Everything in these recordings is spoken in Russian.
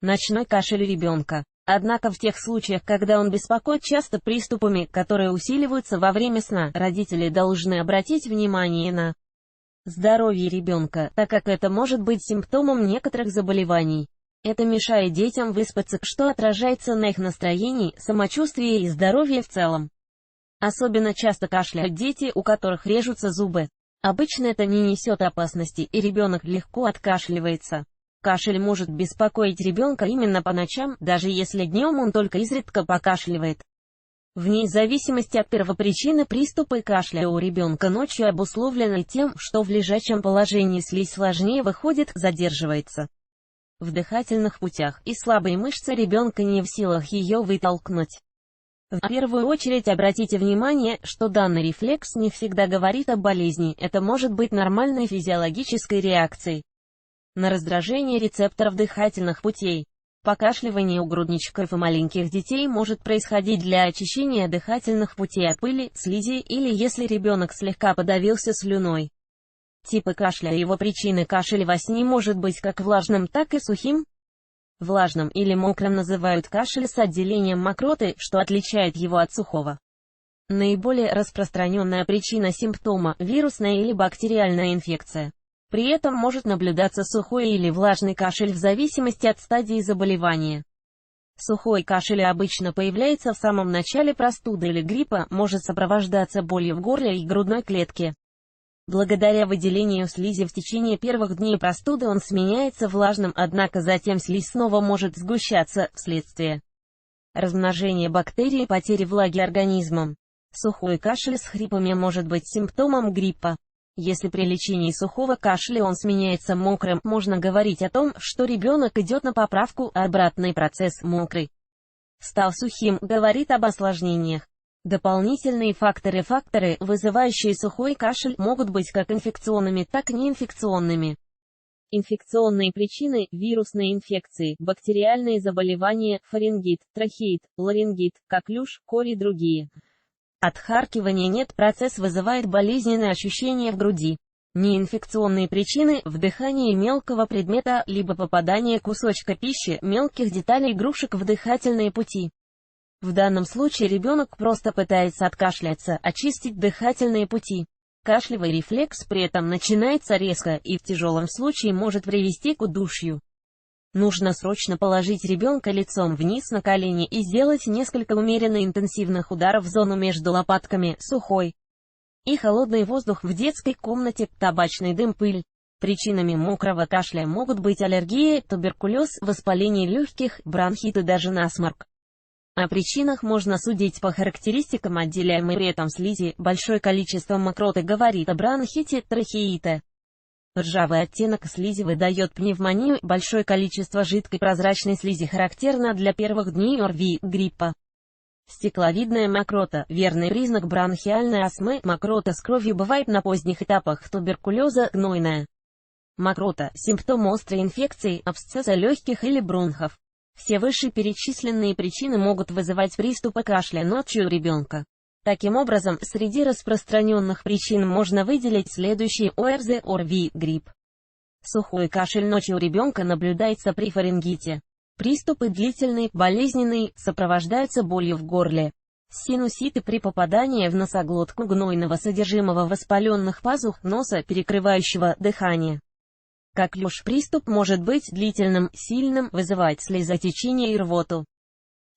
Ночной кашель у ребенка. Однако в тех случаях, когда он беспокоит часто приступами, которые усиливаются во время сна, родители должны обратить внимание на здоровье ребенка, так как это может быть симптомом некоторых заболеваний. Это мешает детям выспаться, что отражается на их настроении, самочувствии и здоровье в целом. Особенно часто кашляют дети, у которых режутся зубы. Обычно это не несет опасности, и ребенок легко откашливается. Кашель может беспокоить ребенка именно по ночам, даже если днем он только изредка покашливает. Вне зависимости от первопричины приступы кашля у ребенка ночью обусловлены тем, что в лежачем положении слизь сложнее выходит, задерживается в дыхательных путях, и слабые мышцы ребенка не в силах ее вытолкнуть. В первую очередь обратите внимание, что данный рефлекс не всегда говорит о болезни, это может быть нормальной физиологической реакцией на раздражение рецепторов дыхательных путей. Покашливание у грудничков и маленьких детей может происходить для очищения дыхательных путей от пыли, слизи или если ребенок слегка подавился слюной. Типы кашля и его причины: кашель во сне может быть как влажным, так и сухим. Влажным или мокрым называют кашель с отделением мокроты, что отличает его от сухого. Наиболее распространенная причина симптома – вирусная или бактериальная инфекция. При этом может наблюдаться сухой или влажный кашель в зависимости от стадии заболевания. Сухой кашель обычно появляется в самом начале простуды или гриппа, может сопровождаться болью в горле и грудной клетке. Благодаря выделению слизи в течение первых дней простуды он сменяется влажным, однако затем слизь снова может сгущаться, вследствие размножения бактерий и потери влаги организмом. Сухой кашель с хрипами может быть симптомом гриппа. Если при лечении сухого кашля он сменяется мокрым, можно говорить о том, что ребенок идет на поправку, а обратный процесс мокрый стал сухим, говорит об осложнениях. Дополнительные факторы, вызывающие сухой кашель, могут быть как инфекционными, так и неинфекционными. Инфекционные причины – вирусные инфекции, бактериальные заболевания, фарингит, трахеит, ларингит, коклюш, кори и другие. Отхаркивания нет, процесс вызывает болезненные ощущения в груди. Неинфекционные причины – вдыхание мелкого предмета, либо попадание кусочка пищи, мелких деталей игрушек в дыхательные пути. В данном случае ребенок просто пытается откашляться, очистить дыхательные пути. Кашлевый рефлекс при этом начинается резко и в тяжелом случае может привести к удушью. Нужно срочно положить ребенка лицом вниз на колени и сделать несколько умеренно интенсивных ударов в зону между лопатками, сухой и холодный воздух в детской комнате, табачный дым, пыль. Причинами мокрого кашля могут быть аллергия, туберкулез, воспаление легких, бронхит и даже насморк. О причинах можно судить по характеристикам отделяемой при этом слизи. Большое количество мокроты говорит о бронхите, трахеите. Ржавый оттенок слизи выдает пневмонию, большое количество жидкой прозрачной слизи характерно для первых дней ОРВИ, гриппа. Стекловидная мокрота – верный признак бронхиальной астмы, мокрота с кровью бывает на поздних этапах туберкулеза, гнойная мокрота – симптом острой инфекции, абсцесса легких или бронхов. Все вышеперечисленные причины могут вызывать приступы кашля ночью у ребенка. Таким образом, среди распространенных причин можно выделить следующие: ОРЗ, ОРВИ, грипп. Сухой кашель ночью у ребенка наблюдается при фарингите. Приступы длительные, болезненные, сопровождаются болью в горле. Синуситы при попадании в носоглотку гнойного содержимого воспаленных пазух носа, перекрывающего дыхание. Коклюш. Приступ может быть длительным, сильным, вызывать слезотечение и рвоту.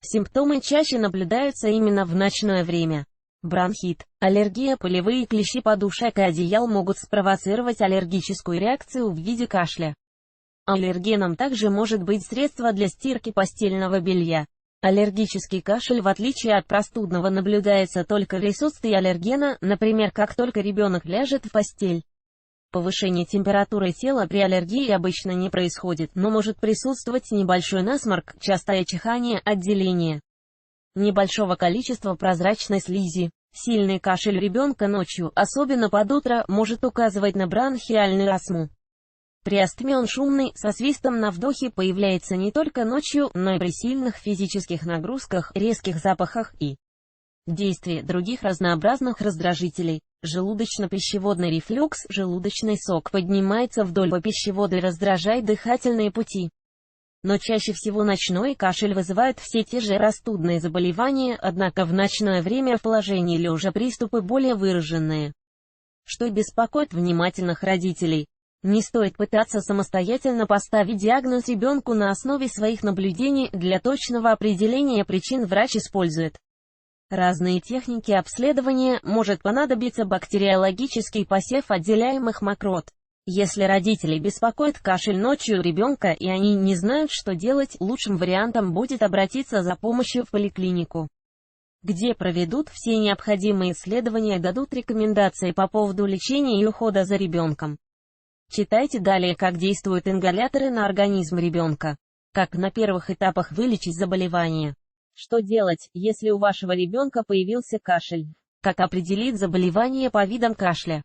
Симптомы чаще наблюдаются именно в ночное время. Бронхит, аллергия, пылевые клещи подушек и одеял могут спровоцировать аллергическую реакцию в виде кашля. Аллергеном также может быть средство для стирки постельного белья. Аллергический кашель, в отличие от простудного, наблюдается только в присутствии аллергена, например, как только ребенок ляжет в постель. Повышение температуры тела при аллергии обычно не происходит, но может присутствовать небольшой насморк, частое чихание, отделение небольшого количества прозрачной слизи. Сильный кашель ребенка ночью, особенно под утро, может указывать на бронхиальную астму. При астме он шумный, со свистом на вдохе, появляется не только ночью, но и при сильных физических нагрузках, резких запахах и действии других разнообразных раздражителей. Желудочно-пищеводный рефлюкс, желудочный сок поднимается вдоль по пищеводу и раздражает дыхательные пути. Но чаще всего ночной кашель вызывает все те же простудные заболевания, однако в ночное время в положении лежа приступы более выраженные, что и беспокоит внимательных родителей. Не стоит пытаться самостоятельно поставить диагноз ребенку на основе своих наблюдений, для точного определения причин врач использует разные техники обследования, может понадобиться бактериологический посев отделяемых мокрот. Если родителей беспокоит кашель ночью у ребенка и они не знают, что делать, лучшим вариантом будет обратиться за помощью в поликлинику, где проведут все необходимые исследования и дадут рекомендации по поводу лечения и ухода за ребенком. Читайте далее, как действуют ингаляторы на организм ребенка. Как на первых этапах вылечить заболевание. Что делать, если у вашего ребенка появился кашель? Как определить заболевание по видам кашля?